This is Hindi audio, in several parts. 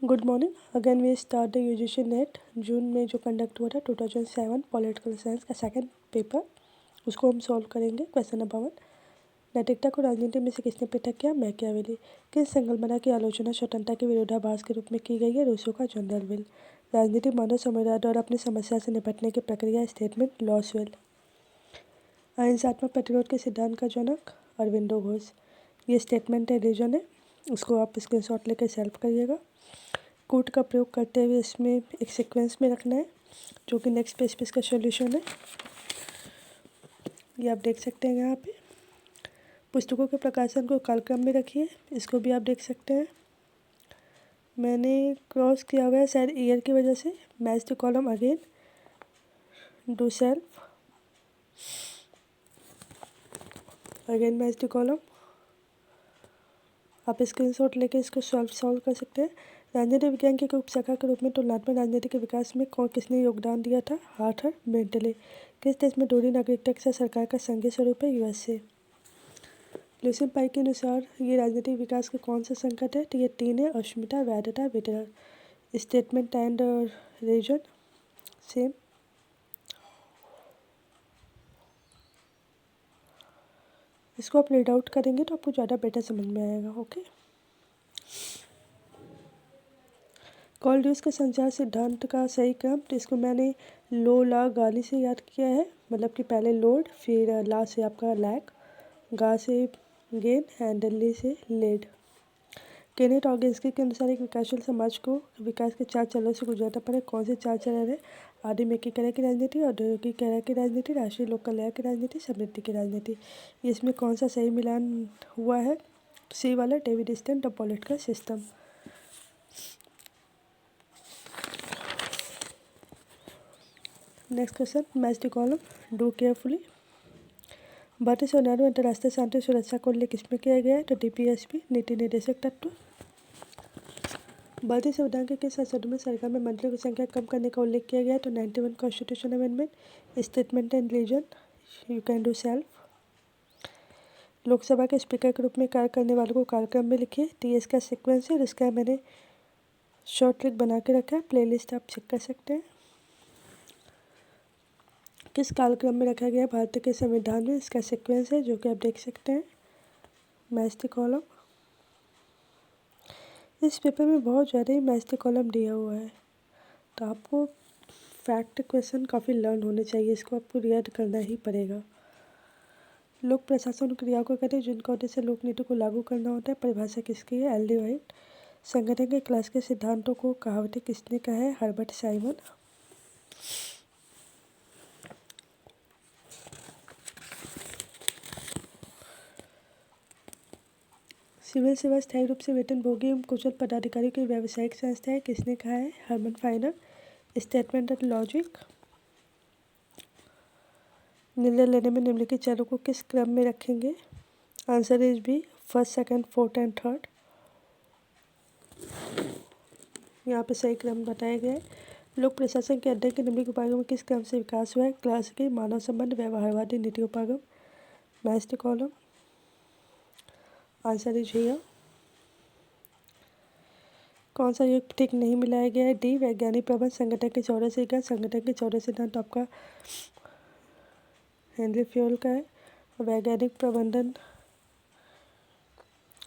Good morning. Again we start the UGC NET June में जो कंडक्ट हुआ था 2007 पॉलिटिकल साइंस का सेकंड पेपर, उसको हम सॉल्व करेंगे। क्वेश्चन नंबर 1, नैतिकता को राजनीति में से किसने पृथक किया? मैकियावेली। किस संकल्पना की आलोचना स्वतंत्रता के विरोधाभास के रूप में की गई है? रूसो का जनरल। राजनीति मानव समुदाय द्वारा अपनी समस्या से निपटने की प्रक्रिया, स्टेटमेंट लॉसवेल। अहिंसात्मक प्रतिरोध के सिद्धांत का जनक अरविंदो घोष। ये स्टेटमेंट है, रीजन है, उसको आप स्क्रीनशॉट लेकर सेल्फ करिएगा। कूट का प्रयोग करते हुए इसमें एक सीक्वेंस में रखना है, जो कि नेक्स्ट पेज पे इसका सॉल्यूशन है। ये आप देख सकते हैं यहाँ पे। पुस्तकों के प्रकाशन को कालक्रम में रखिए, इसको भी आप देख सकते हैं। मैंने क्रॉस किया हुआ है शायद ईयर की वजह से। Match the column again, do self, again match the column. आप स्क्रीनशॉट लेके इसको सॉल्व कर सकते हैं। राजनीति विज्ञान की एक उपशाखा के रूप में तुलनात्मक राजनीति के विकास में किसने योगदान दिया था? Arthur Bentley. किस देश में दोहरी नागरिकता के साथ सरकार का संघीय स्वरूप है? यूएसए। लुसिन पाई के अनुसार ये राजनीतिक विकास का कौन सा संकट है? तो ये 3 है, अस्मिता, वैधता, वितरण। Statement and reason same. इसको आप रीड आउट करेंगे तो आपको ज़्यादा बेटर समझ में आएगा। ओके। कॉल ड्यूस के संचार सिद्धांत का सही क्रम, तो इसको मैंने लो ला गाली से याद किया है। मतलब कि पहले लोड, फिर ला से आपका लैक, गा से गेन, एंड ली से लेड। केनेथ ऑर्गेन्स्की के अनुसार एक विकासशील समाज को विकास के 4 चरणों से गुजरना पड़े। कौन से 4 चरण है? आदिम एकीकरण की राजनीति, औद्योगिकीकरण की राजनीति, राष्ट्रीय लोक कल्याण की राजनीति, समृद्धि की राजनीति। इसमें कौन सा सही मिलान हुआ है? सी वाला, David Easton, the political system. Next question, match the column, do carefully. भारतीय संविधान में अंतर्राष्ट्रीय शांति सुरक्षा को उल्लेख किसमें किया गया है? तो डीपीएसपी, नीति निर्देशक तत्व। भारतीय संविधान के किस संशोधन में सरकार में मंत्रियों की संख्या कम करने का उल्लेख किया गया है? तो 91 constitution amendment. Statement and reason, you can do self. Lok Sabha के स्पीकर के रूप में कार्य करने वालों को कार्यक्रम में लिखिए। तो ये इसका सीक्वेंस है, जिसका मैंने शॉर्ट ट्रिक बना के रखा है, प्लेलिस्ट आप चेक कर सकते हैं। किस कालक्रम में रखा गया है भारत के संविधान में? इसका सीक्वेंस है, जो कि आप देख सकते हैं। Match the column. इस पेपर में बहुत ज़्यादा ही मैच द कॉलम दिया हुआ है, तो आपको फैक्ट क्वेश्चन काफ़ी लर्न होने चाहिए, इसको आपको याद करना ही पड़ेगा। लोक प्रशासन क्रियाओं को कहते हैं जिनका उद्देश्य लोक नीति को लागू करना होता है। परिभाषा किसकी है? L D white. संगठन के क्लास के सिद्धांतों को कहावतें किसने कहा है? Herbert Simon. सिविल सेवा स्थायी रूप से वेतनभोगी एवं कुशल पदाधिकारियों की व्यावसायिक संस्था है, किसने कहा है? Herman Finer. Statement and logic. निर्णय लेने में निम्नलिखित चरणों को किस क्रम में रखेंगे? Answer is B, first, second, fourth and third. यहाँ पे सही क्रम बताया गया है। लोक प्रशासन के अध्ययन के निम्नलिखित उपागम में किस क्रम से विकास हुआ है? क्लासिकी, मानव संबंध, व्यवहारवादी, नीति उपागम। Match the column. Answer is here. कौन सा युक्त ठीक नहीं मिलाया गया है? डी, वैज्ञानिक प्रबंध। संगठन के 14 सिद्धांत। संगठन के 14 सिद्धांत आपका हेनरी फ्योल का है। वैज्ञानिक प्रबंधन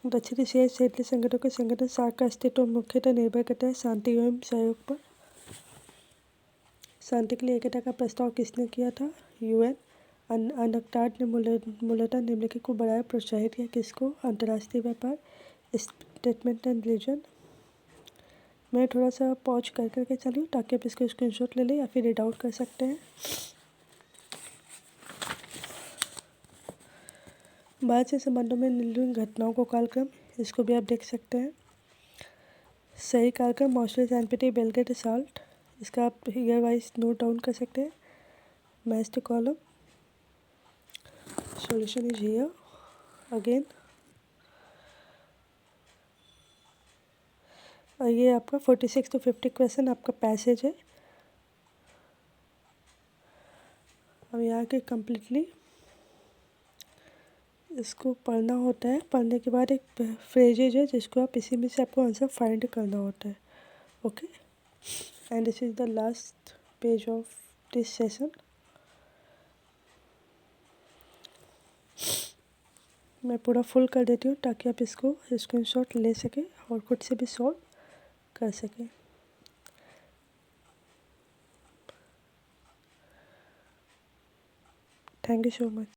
दक्षिण एशियाई क्षेत्रीय संगठनों के संगठन साख का अस्तित्व मुख्यतः निर्भर करता है शांति एवं सहयोग पर। शांति के लिए एकता का प्रस्ताव किसने किया था? यूएन। अनक्टाड ने मूलतः निम्नलिखित को बढ़ाया प्रोत्साहित किया, किसको? अंतर्राष्ट्रीय व्यापार। Statement and reason. मैं थोड़ा सा पॉज कर करके चली ताकि आप इसको स्क्रीनशॉट ले लें या फिर रीड आउट कर सकते हैं। भारत से संबंधों में निम्नलिखित घटनाओं को कालक्रम, इसको भी आप देख सकते हैं। सही कालक्रम मॉस्ट्रेज, एनपीटी, बेलग्रेड, साल्ट। इसका आप ईयर वाइज नोट डाउन कर सकते हैं। Match the column. Solution is here again. और ये आपका 46 to 50 क्वेश्चन आपका पैसेज है। अब यहाँ के कम्प्लीटली इसको पढ़ना होता है। पढ़ने के बाद एक फ्रेजेज है जिसको आप इसी में से आपको आंसर फाइंड करना होता है। Okay, and this is the last page of this session. मैं पूरा फुल कर देती हूँ ताकि आप इसको स्क्रीनशॉट ले सकें और खुद से भी सॉल्व कर सकें। Thank you so much.